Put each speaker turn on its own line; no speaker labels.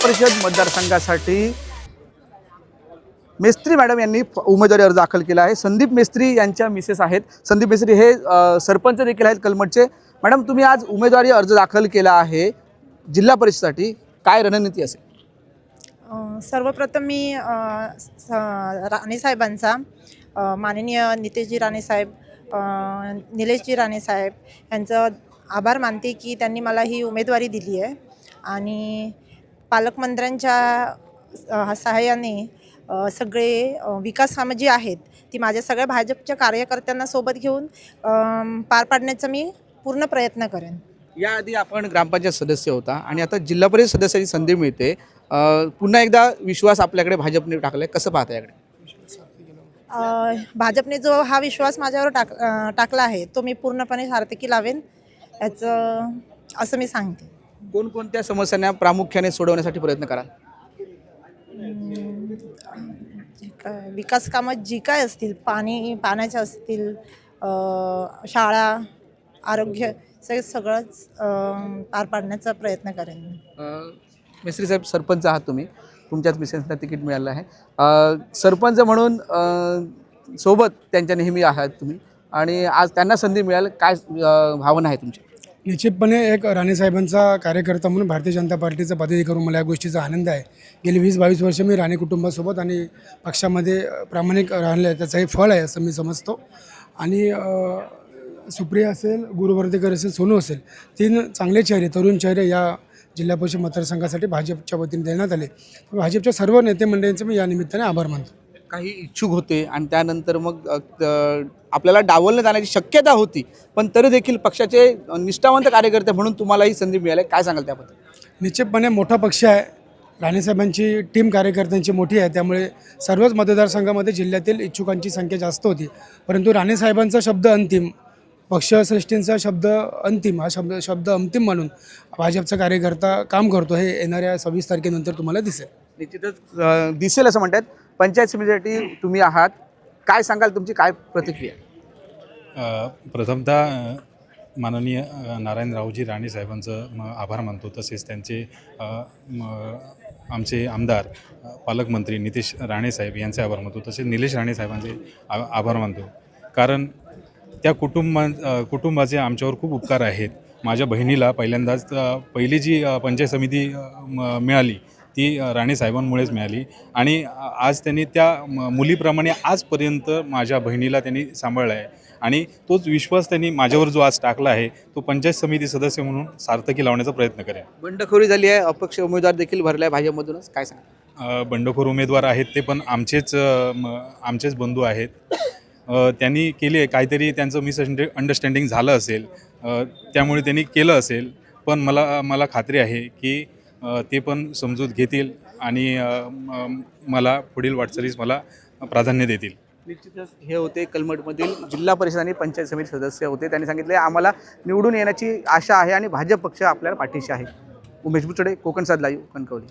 परिषद मतदारसंघासाठी मेस्त्री मॅडम यांनी उमेदवारी अर्ज दाखल केला आहे। संदीप मेस्त्री यांच्या मिसेस आहेत। संदीप मेस्त्री हे सरपंच देखील आहेत कलमठचे। मॅडम, तुम्ही आज उमेदवारी अर्ज दाखल केला आहे जिल्हा परिषदेसाठी, काय रणनीती असेल?
सर्वप्रथम मी राणे साहेबांचा, माननीय नितेशजी राणे साहेब, निलेशजी राणे साहेब यांचं आभार मानते की त्यांनी मला ही उमेदवारी दिली आहे आणि पालकमंत्र्यांच्या सहाय्याने सगळे विकास कामं जी आहेत ती माझ्या सगळ्या भाजपच्या कार्यकर्त्यांना सोबत घेऊन पार पाडण्याचा मी पूर्ण प्रयत्न करेन।
याआधी आपण ग्रामपंचायत सदस्य होता आणि आता जिल्हा परिषद सदस्याची संधी मिळते। पुन्हा एकदा विश्वास आपल्याकडे भाजपने टाकलाय, कसं पाहता याकडे?
भाजपने जो हा विश्वास माझ्यावर टाकला आहे तो मी पूर्णपणे सार्थकी लावेन याचं असं मी सांगते।
कोणकोणत्या समस्यांना प्रामुख्याने सोडवण्यासाठी प्रयत्न कराल?
विकास कामं जी काय असतील, पाण्याच्या असतील, शाळा, आरोग्य, सगळंच पार पाडण्याचा प्रयत्न करेन।
मेस्त्री साहेब, सरपंच आहात तुम्ही, तुमच्याच मिसेसला तिकीट मिळालं आहे। सरपंच म्हणून सोबत त्यांच्या नेहमी आहात तुम्ही आणि आज त्यांना संधी मिळाली, काय भावना आहे तुमची?
निश्चितपणे एक राणेसाहेबांचा कार्यकर्ता म्हणून भारतीय जनता पार्टीचा पदाधिकारी करून मला या गोष्टीचा आनंद आहे। गेली 20-22 वर्ष मी राणे कुटुंबासोबत आणि पक्षामध्ये प्रामाणिक राहिले, त्याचं हे फळ आहे असं मी समजतो। आणि सुप्रिया असेल, गुरुवर्धेकर असेल, सोनू असेल, 3 चांगले चेहरे, तरुण चेहरे या जिल्हा परिषद मतदारसंघासाठी भाजपच्या वतीने देण्यात आले। भाजपच्या सर्व नेते मंडळींचे मी या निमित्ताने आभार मानतो।
काही इच्छुक होते आणि त्यानंतर मग आपल्याला डावलण्यात जाण्याची शक्यता होती, पण तरी देखील पक्षाचे निष्ठावंत कार्यकर्ते म्हणून तुम्हाला ही संधी मिळाली, काय सांगाल त्याबद्दल?
निश्चितपणे मोठा पक्ष आहे, राणेसाहेबांची टीम कार्यकर्त्यांची मोठी आहे, त्यामुळे सर्वच मतदारसंघामध्ये जिल्ह्यातील इच्छुकांची संख्या जास्त होती। परंतु राणेसाहेबांचा शब्द अंतिम, पक्षश्रेष्ठींचा शब्द अंतिम, हा शब्द अंतिम म्हणून भाजपचा कार्यकर्ता काम करतो, हे येणाऱ्या 26 तारखेनंतर तुम्हाला दिसेल।
निश्चितच दिसेल असं म्हणतात। पंचायत समितीसाठी तुम्ही आहात, काय सांगाल, तुमची काय प्रतिक्रिया?
प्रथमतः माननीय नारायणरावजी राणे साहेबांचं आभार मानतो, तसेच त्यांचे आमचे आमदार पालकमंत्री नितेश राणे साहेब यांचे आभार मानतो, तसेच निलेश राणे साहेबांचे आभार मानतो। कारण त्या कुटुंबाचे आमच्यावर खूप उपकार आहेत। माझ्या बहिणीला पहिल्यांदाच पहिली जी पंचायत समिती मिळाली ती राणे साहेबांमुळेच मिळाली आणि आज त्यांनी त्या मुलीप्रमाणे आजपर्यंत माझ्या बहिणीला त्यांनी सांभाळलं आहे आणि तोच विश्वास त्यांनी माझ्यावर जो आज टाकला आहे तो पंचायत समिती सदस्य म्हणून सार्थकी लावण्याचा प्रयत्न करेन।
बंडखोरी झाली आहे, अपक्ष उमेदवार देखील भरला आहे भाजपमधूनच, काय सांगा?
बंडखोर उमेदवार आहेत ते पण आमचेच बंधू आहेत। त्यांनी केले काहीतरी, त्यांचं मिसअंडरस्टँडिंग झालं असेल, त्यामुळे त्यांनी केलं असेल, पण मला खात्री आहे की ते पण समजूत घेतील आणि मला पुढील वाटचालीस मला प्राधान्य देतील।
निश्चितच हे होते कलमठमधील जिल्हा परिषद आणि पंचायत समिती सदस्य होते। त्यांनी सांगितले आम्हाला निवडून येण्याची आशा आहे आणि भाजप पक्ष आपल्याला पाठीशी आहे। उमेश बुचडे, कोकण साद लाईव्ह, कणकवली।